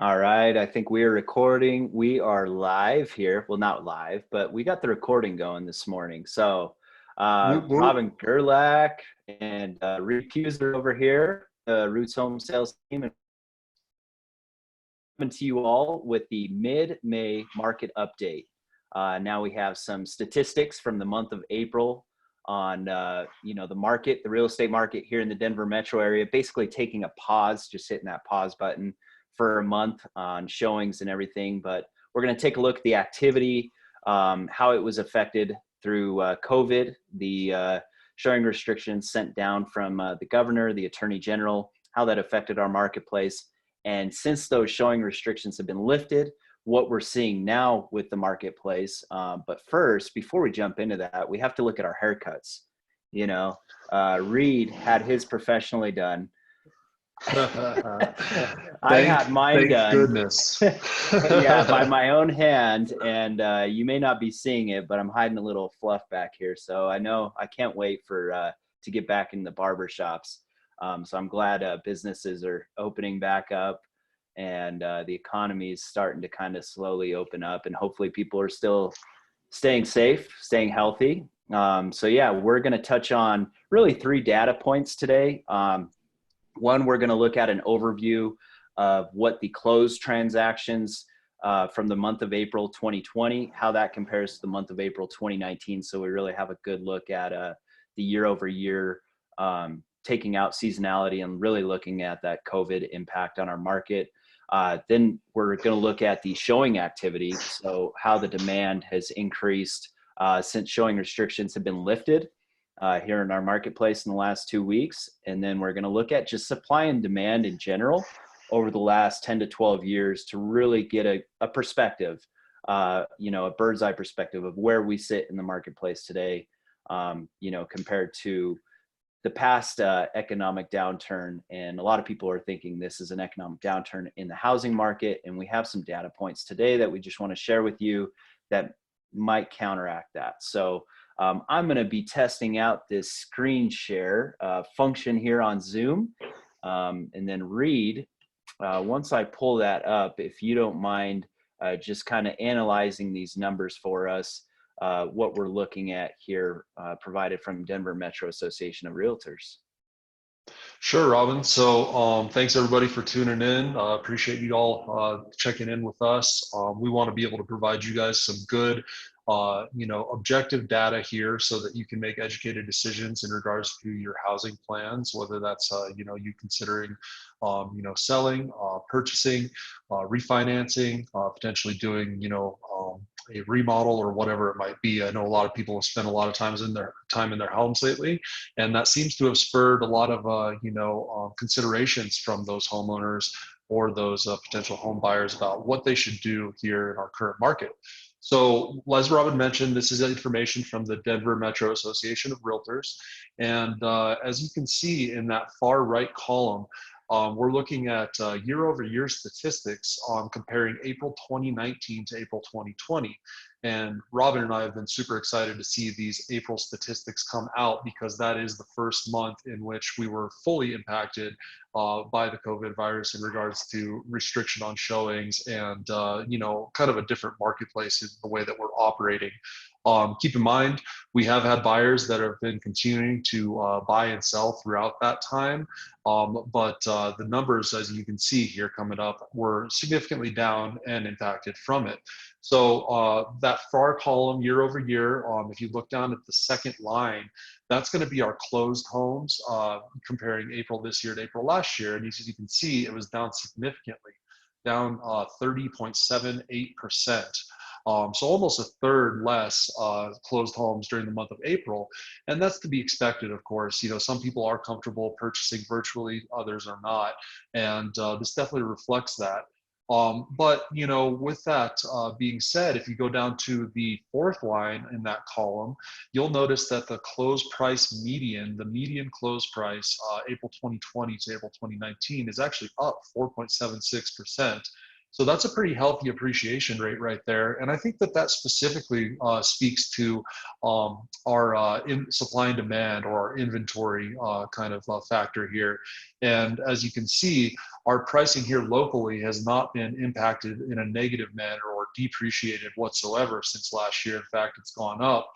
All right, I think we are recording. We are live here. Well, not live, but we got the recording going this morning. So, Whoop, whoop. Robin Gerlach and Reed Peuser over here, Roots Home Sales Team, and coming to you all with the mid-May market update. Now we have some statistics from the month of April on the market, the real estate market here in the Denver metro area, basically taking a pause, just hitting that pause button for a month on showings and everything. But we're going to take a look at the activity, how it was affected through COVID, the showing restrictions sent down from the governor, the attorney general, how that affected our marketplace. And since those showing restrictions have been lifted, what we're seeing now with the marketplace. But first, before we jump into that, we have to look at our haircuts. Reed had his professionally done. I thank had mine thank done. goodness. Yeah, by my own hand. And you may not be seeing it, but I'm hiding a little fluff back here. So I know I can't wait for to get back in the barber shops. So I'm glad businesses are opening back up, and the economy is starting to kind of slowly open up, and hopefully people are still staying safe, staying healthy. So yeah, we're going to touch on really three data points today. One, we're going to look at an overview of what the closed transactions from the month of April 2020, how that compares to the month of April 2019. So we really have a good look at the year over year, taking out seasonality and really looking at that COVID impact on our market. Then we're going to look at the showing activity, so how the demand has increased since showing restrictions have been lifted here in our marketplace in the last 2 weeks. And then we're going to look at just supply and demand in general over the last 10 to 12 years to really get a perspective, a bird's eye perspective of where we sit in the marketplace today, compared to the past economic downturn. And a lot of people are thinking this is an economic downturn in the housing market. And we have some data points today that we just want to share with you that might counteract that. So I'm going to be testing out this screen share function here on Zoom. And then Reed, once I pull that up, if you don't mind just kind of analyzing these numbers for us, what we're looking at here, provided from Denver Metro Association of Realtors. Sure, Robin. So thanks everybody for tuning in. Appreciate you all checking in with us. We want to be able to provide you guys some good, objective data here so that you can make educated decisions in regards to your housing plans, whether that's, you considering, selling, purchasing, refinancing, potentially doing, a remodel or whatever it might be. I know a lot of people have spent a lot of time in their homes lately, and that seems to have spurred a lot of considerations from those homeowners or those potential home buyers about what they should do here in our current market. So as Robin mentioned, this is information from the Denver Metro Association of Realtors. And as you can see in that far right column, we're looking at year over year statistics on comparing April 2019 to April 2020. And Robin and I have been super excited to see these April statistics come out, because that is the first month in which we were fully impacted by the COVID virus in regards to restriction on showings and, kind of a different marketplace in the way that we're operating. Keep in mind, we have had buyers that have been continuing to buy and sell throughout that time. But the numbers, as you can see here coming up, were significantly down and impacted from it. So that far column year over year, if you look down at the second line, that's going to be our closed homes comparing April this year to April last year. And as you can see, it was down significantly, down 30.78%. So almost a third less closed homes during the month of April. And that's to be expected, of course. Some people are comfortable purchasing virtually, others are not. And this definitely reflects that. But with that being said, if you go down to the fourth line in that column, you'll notice that the close price median, the median close price, April 2020 to April 2019, is actually up 4.76%. So that's a pretty healthy appreciation rate right there. And I think that that specifically speaks to our supply and demand, or our inventory kind of factor here. And as you can see, our pricing here locally has not been impacted in a negative manner or depreciated whatsoever since last year. In fact, it's gone up.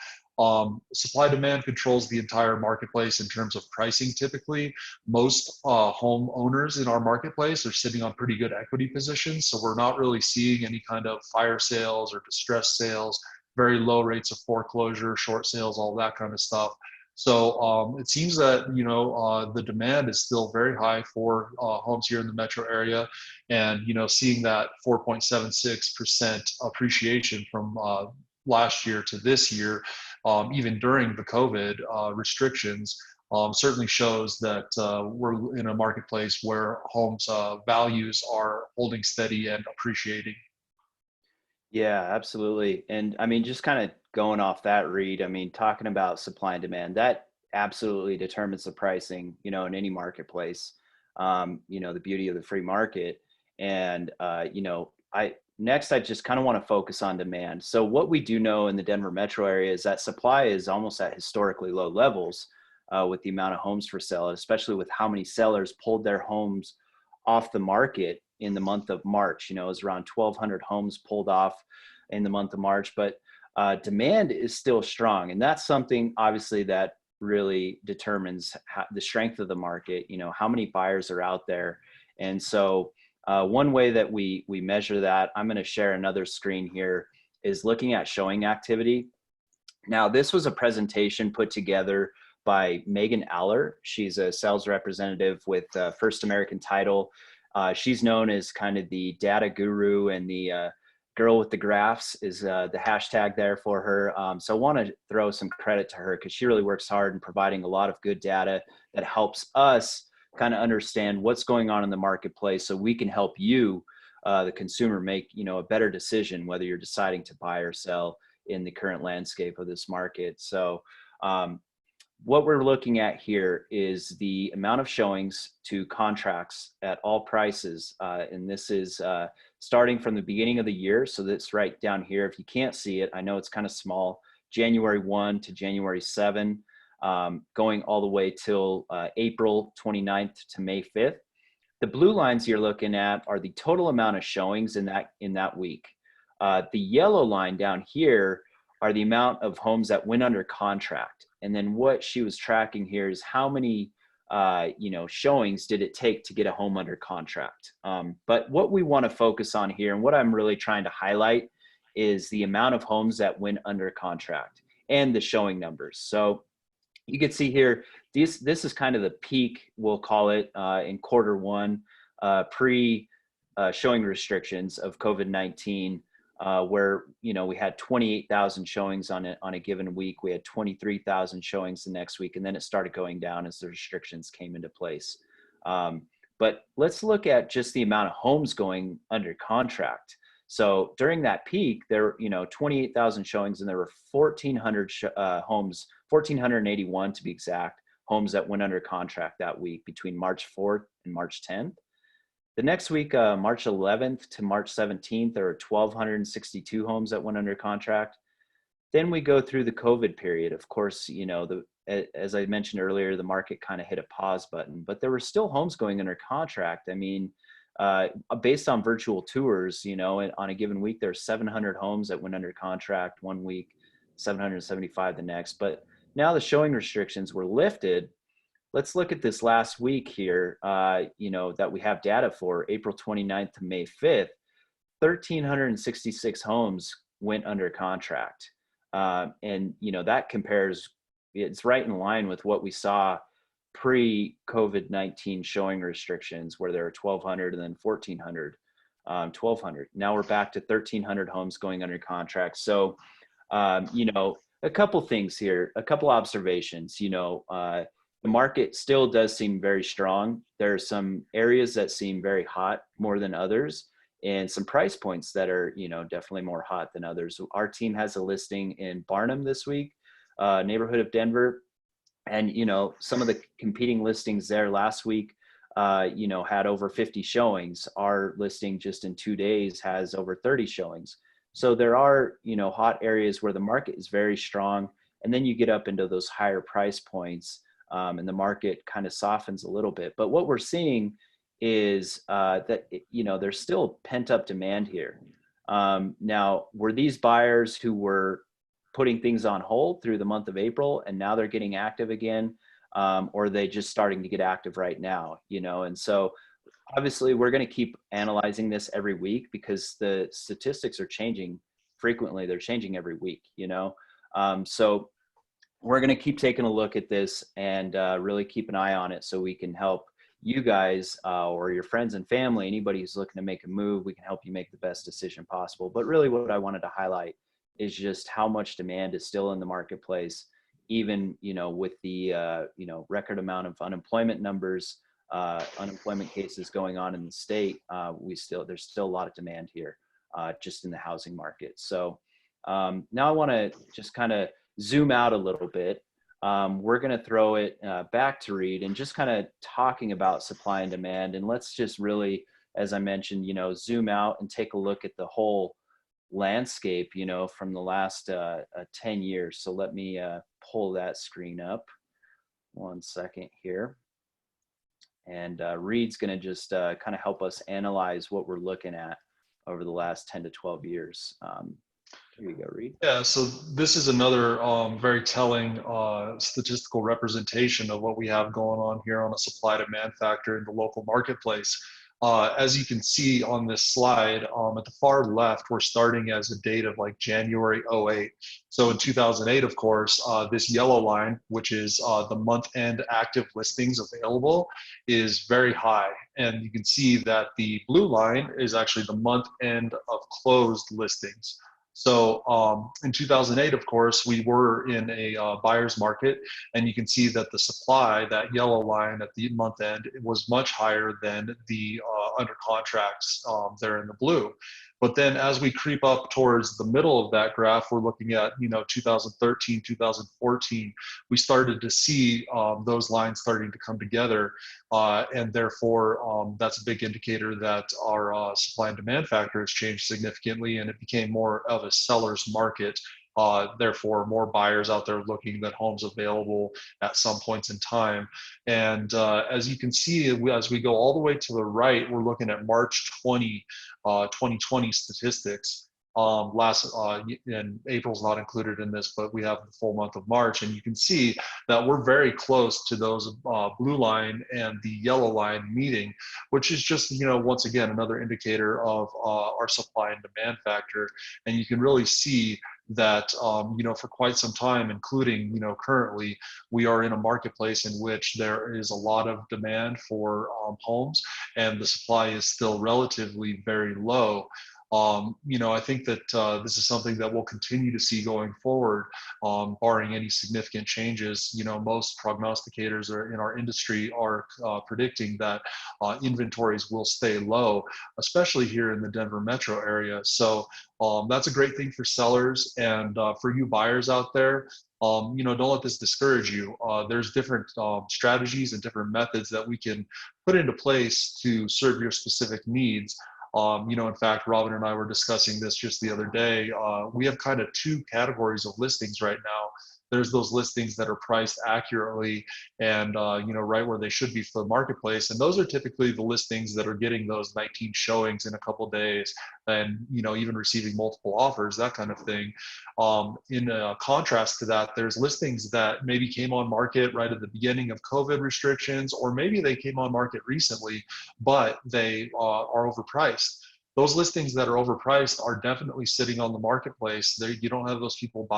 Supply demand controls the entire marketplace in terms of pricing. Typically, most home owners in our marketplace are sitting on pretty good equity positions, so we're not really seeing any kind of fire sales or distress sales, very low rates of foreclosure, short sales, all that kind of stuff. So it seems that the demand is still very high for homes here in the metro area, and seeing that 4.76% appreciation from last year to this year, even during the COVID restrictions, certainly shows that we're in a marketplace where homes values are holding steady and appreciating. Yeah, absolutely. And I mean, just kind of going off that, Reed, I mean, talking about supply and demand, that absolutely determines the pricing, in any marketplace. The beauty of the free market. And, I just kind of want to focus on demand. So what we do know in the Denver metro area is that supply is almost at historically low levels with the amount of homes for sale, especially with how many sellers pulled their homes off the market in the month of March. It was around 1,200 homes pulled off in the month of March, but demand is still strong. And that's something obviously that really determines the strength of the market, how many buyers are out there. And so one way that we measure that, I'm going to share another screen here, is looking at showing activity. Now, this was a presentation put together by Megan Aller. She's a sales representative with First American Title. She's known as kind of the data guru, and the girl with the graphs is the hashtag there for her. So I want to throw some credit to her because she really works hard in providing a lot of good data that helps us kind of understand what's going on in the marketplace, so we can help you, the consumer, make a better decision whether you're deciding to buy or sell in the current landscape of this market. So what we're looking at here is the amount of showings to contracts at all prices. And this is starting from the beginning of the year. So that's right down here. If you can't see it, I know it's kind of small, January 1 to January 7, going all the way till April 29th to May 5th. The blue lines you're looking at are the total amount of showings in that week. The yellow line down here are the amount of homes that went under contract. And then what she was tracking here is how many showings did it take to get a home under contract. But what we want to focus on here, and what I'm really trying to highlight, is the amount of homes that went under contract and the showing numbers. So you can see here, this is kind of the peak, we'll call it, in quarter one, pre showing restrictions of COVID-19. Where we had 28,000 showings on a given week. We had 23,000 showings the next week, and then it started going down as the restrictions came into place. But let's look at just the amount of homes going under contract. So during that peak, there were 28,000 showings, and there were 1,400 homes, 1,481 to be exact, homes that went under contract that week between March 4th and March 10th. The next week, March 11th to March 17th, there were 1,262 homes that went under contract. Then we go through the COVID period. Of course, as I mentioned earlier, the market kind of hit a pause button, but there were still homes going under contract. I mean, based on virtual tours, on a given week, there's 700 homes that went under contract one week, 775 the next. But now the showing restrictions were lifted. Let's look at this last week here, that we have data for, April 29th to May 5th. 1,366 homes went under contract. And that compares, it's right in line with what we saw pre-COVID-19 showing restrictions, where there were 1,200 and then 1,400, 1,200. Now we're back to 1,300 homes going under contract. So, a couple things here, a couple observations. The market still does seem very strong. There are some areas that seem very hot more than others, and some price points that are, definitely more hot than others. Our team has a listing in Barnum this week, neighborhood of Denver. And, some of the competing listings there last week had over 50 showings. Our listing just in 2 days has over 30 showings. So there are, hot areas where the market is very strong. And then you get up into those higher price points, and the market kind of softens a little bit. But what we're seeing is that, there's still pent up demand here. Now, were these buyers who were putting things on hold through the month of April and now they're getting active again? Or are they just starting to get active right now? And so obviously we're going to keep analyzing this every week because the statistics are changing frequently. They're changing every week, so we're going to keep taking a look at this and really keep an eye on it so we can help you guys or your friends and family, anybody who's looking to make a move, we can help you make the best decision possible. But really what I wanted to highlight is just how much demand is still in the marketplace, even, with the, record amount of unemployment numbers, unemployment cases going on in the state. There's still a lot of demand here, just in the housing market. So now I want to just kind of zoom out a little bit. We're going to throw it back to Reed and just kind of talking about supply and demand. And let's just really, as I mentioned, zoom out and take a look at the whole landscape, from the last 10 years. So let me pull that screen up 1 second here. And Reed's going to just kind of help us analyze what we're looking at over the last 10 to 12 years. Here you go, Reed. Yeah, so this is another very telling statistical representation of what we have going on here on a supply demand factor in the local marketplace. As you can see on this slide, at the far left, we're starting as a date of like January 08. So in 2008, of course, this yellow line, which is the month-end active listings available, is very high. And you can see that the blue line is actually the month-end of closed listings. So in 2008, of course, we were in a buyer's market, and you can see that the supply, that yellow line at the month end, was much higher than the under contracts there in the blue. But then as we creep up towards the middle of that graph, we're looking at, 2013, 2014, we started to see those lines starting to come together. And therefore, that's a big indicator that our supply and demand factor has changed significantly, and it became more of a seller's market. Therefore, more buyers out there looking at homes available at some points in time. And as you can see, as we go all the way to the right, we're looking at March 2020 statistics. And April's not included in this, but we have the full month of March, and you can see that we're very close to those blue line and the yellow line meeting, which is just, once again, another indicator of our supply and demand factor. And you can really see that, for quite some time, including, currently, we are in a marketplace in which there is a lot of demand for homes, and the supply is still relatively very low. I think that this is something that we'll continue to see going forward, barring any significant changes. Most prognosticators in our industry are predicting that inventories will stay low, especially here in the Denver metro area. So that's a great thing for sellers, and for you buyers out there. Don't let this discourage you. There's different strategies and different methods that we can put into place to serve your specific needs. In fact, Robin and I were discussing this just the other day. We have kind of two categories of listings right now. There's those listings that are priced accurately and, right where they should be for the marketplace. And those are typically the listings that are getting those 19 showings in a couple of days and, even receiving multiple offers, that kind of thing. In contrast to that, there's listings that maybe came on market right at the beginning of COVID restrictions, or maybe they came on market recently, but they are overpriced. Those listings that are overpriced are definitely sitting on the marketplace. You don't have those people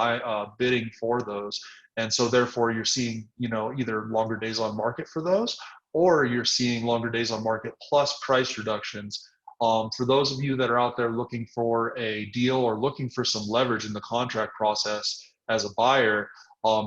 bidding for those. And so therefore you're seeing, either longer days on market for those, or you're seeing longer days on market plus price reductions. For those of you that are out there looking for a deal or looking for some leverage in the contract process as a buyer,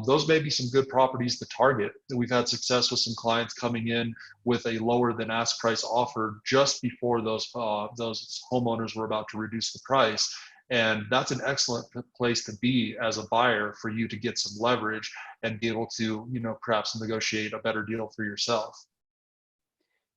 those may be some good properties to target. We've had success with some clients coming in with a lower than ask price offer just before those homeowners were about to reduce the price. And that's an excellent place to be as a buyer, for you to get some leverage and be able to, perhaps negotiate a better deal for yourself.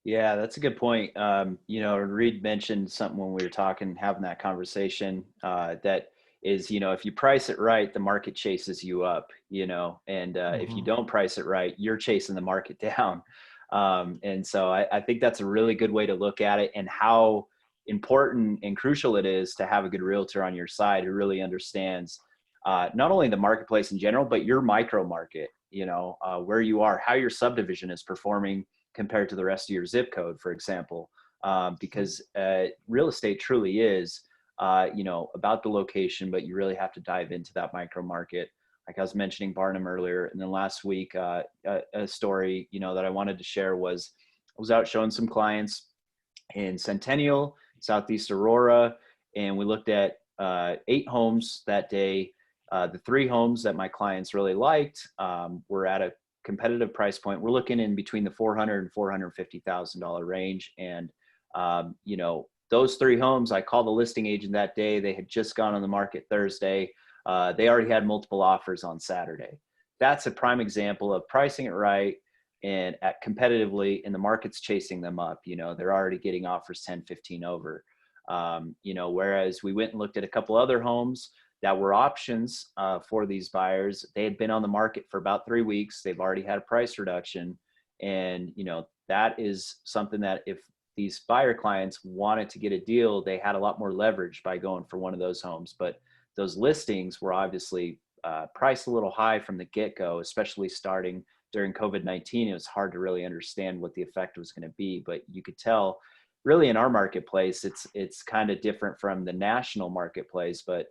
Yeah, that's a good point. Reed mentioned something when we were talking, having that conversation, that is, if you price it right, the market chases you up, and if you Hmm. don't price it right, you're chasing the market down. And so I think that's a really good way to look at it, and how important and crucial it is to have a good realtor on your side who really understands not only the marketplace in general, but your micro market, where you are, how your subdivision is performing compared to the rest of your zip code, for example, because real estate truly is, about the location, but you really have to dive into that micro market. Like I was mentioning Barnum earlier, and then last week, a story, that I wanted to share was I was out showing some clients in Centennial, Southeast Aurora, and we looked at 8 homes that day. The 3 homes that my clients really liked were at a competitive price point. We're looking in between the $400,000 and $450,000 range, and those 3 homes. I called the listing agent that day. They had just gone on the market Thursday. They already had multiple offers on Saturday. That's a prime example of pricing it right and at competitively, and the market's chasing them up. They're already getting offers 10, 15 over. Whereas we went and looked at a couple other homes that were options for these buyers. They had been on the market for about 3 weeks. They've already had a price reduction. And, that is something that if these buyer clients wanted to get a deal, they had a lot more leverage by going for one of those homes. But those listings were obviously priced a little high from the get-go, especially starting during COVID-19. It was hard to really understand what the effect was going to be, but you could tell really in our marketplace, it's kind of different from the national marketplace. But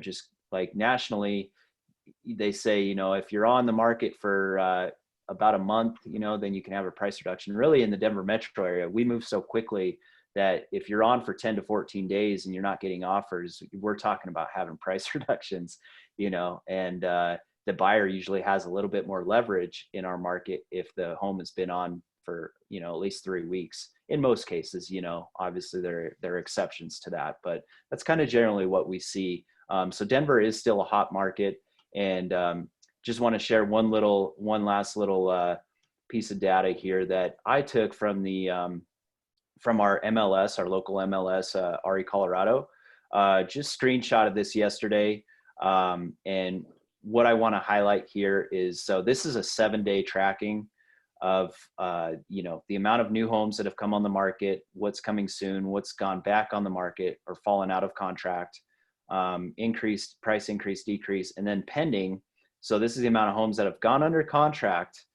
just like nationally, they say, if you're on the market for about a month, then you can have a price reduction. Really, in the Denver metro area, we move so quickly that if you're on for 10 to 14 days and you're not getting offers, we're talking about having price reductions, and the buyer usually has a little bit more leverage in our market if the home has been on for, at least 3 weeks. In most cases, obviously there are exceptions to that, but that's kind of generally what we see. So Denver is still a hot market, and just want to share one last little piece of data here that I took from our MLS, our local MLS, RE Colorado. Just screenshotted this yesterday, and what I want to highlight here is, so this is a 7-day tracking of the amount of new homes that have come on the market, what's coming soon, what's gone back on the market or fallen out of contract, increased price increase, decrease, and then pending. So this is the amount of homes that have gone under contract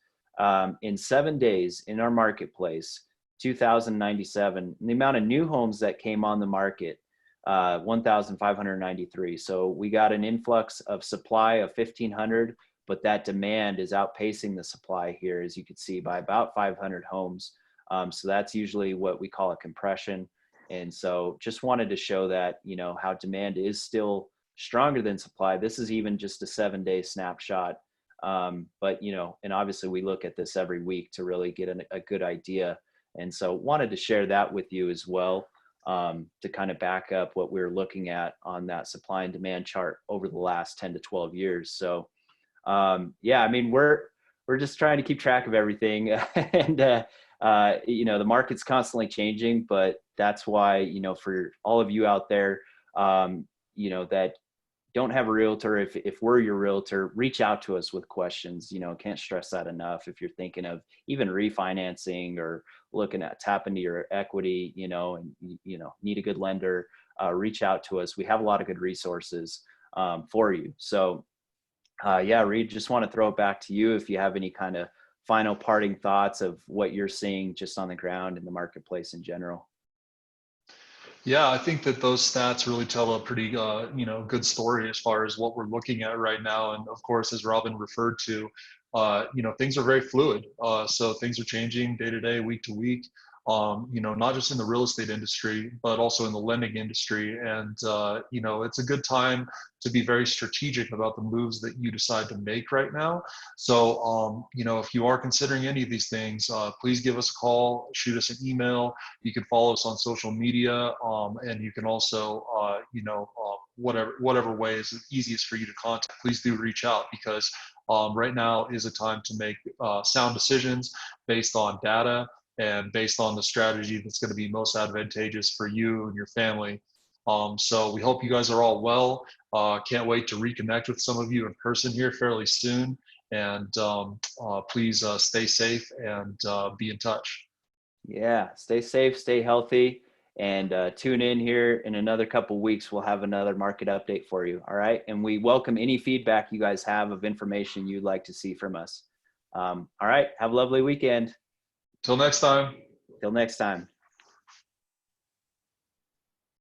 in 7 days in our marketplace, 2,097. The amount of new homes that came on the market, 1,593. So we got an influx of supply of 1,500, but that demand is outpacing the supply here, as you can see, by about 500 homes. So that's usually what we call a compression. And so just wanted to show that, how demand is still stronger than supply. This is even just a 7-day snapshot. But, and obviously we look at this every week to really get a good idea. And so wanted to share that with you as well, to kind of back up what we're looking at on that supply and demand chart over the last 10 to 12 years. So, I mean, we're just trying to keep track of everything, and the market's constantly changing. But that's why, for all of you out there, that don't have a realtor, if we're your realtor, reach out to us with questions. Can't stress that enough. If you're thinking of even refinancing or looking at tap into your equity, and need a good lender, reach out to us. We have a lot of good resources for you. So Reed, just want to throw it back to you if you have any kind of final parting thoughts of what you're seeing just on the ground in the marketplace in general. Yeah, I think that those stats really tell a pretty, good story as far as what we're looking at right now. And of course, as Robin referred to, things are very fluid. So things are changing day to day, week to week. Not just in the real estate industry, but also in the lending industry. And, it's a good time to be very strategic about the moves that you decide to make right now. So, if you are considering any of these things, please give us a call, shoot us an email. You can follow us on social media, and you can also, whatever way is easiest for you to contact, please do reach out, because right now is a time to make sound decisions based on data and based on the strategy that's going to be most advantageous for you and your family. So we hope you guys are all well. Can't wait to reconnect with some of you in person here fairly soon. And please stay safe and be in touch. Yeah, stay safe, stay healthy, and tune in here in another couple weeks. We'll have another market update for you. All right. And we welcome any feedback you guys have of information you'd like to see from us. All right. Have a lovely weekend. Till next time. Till next time.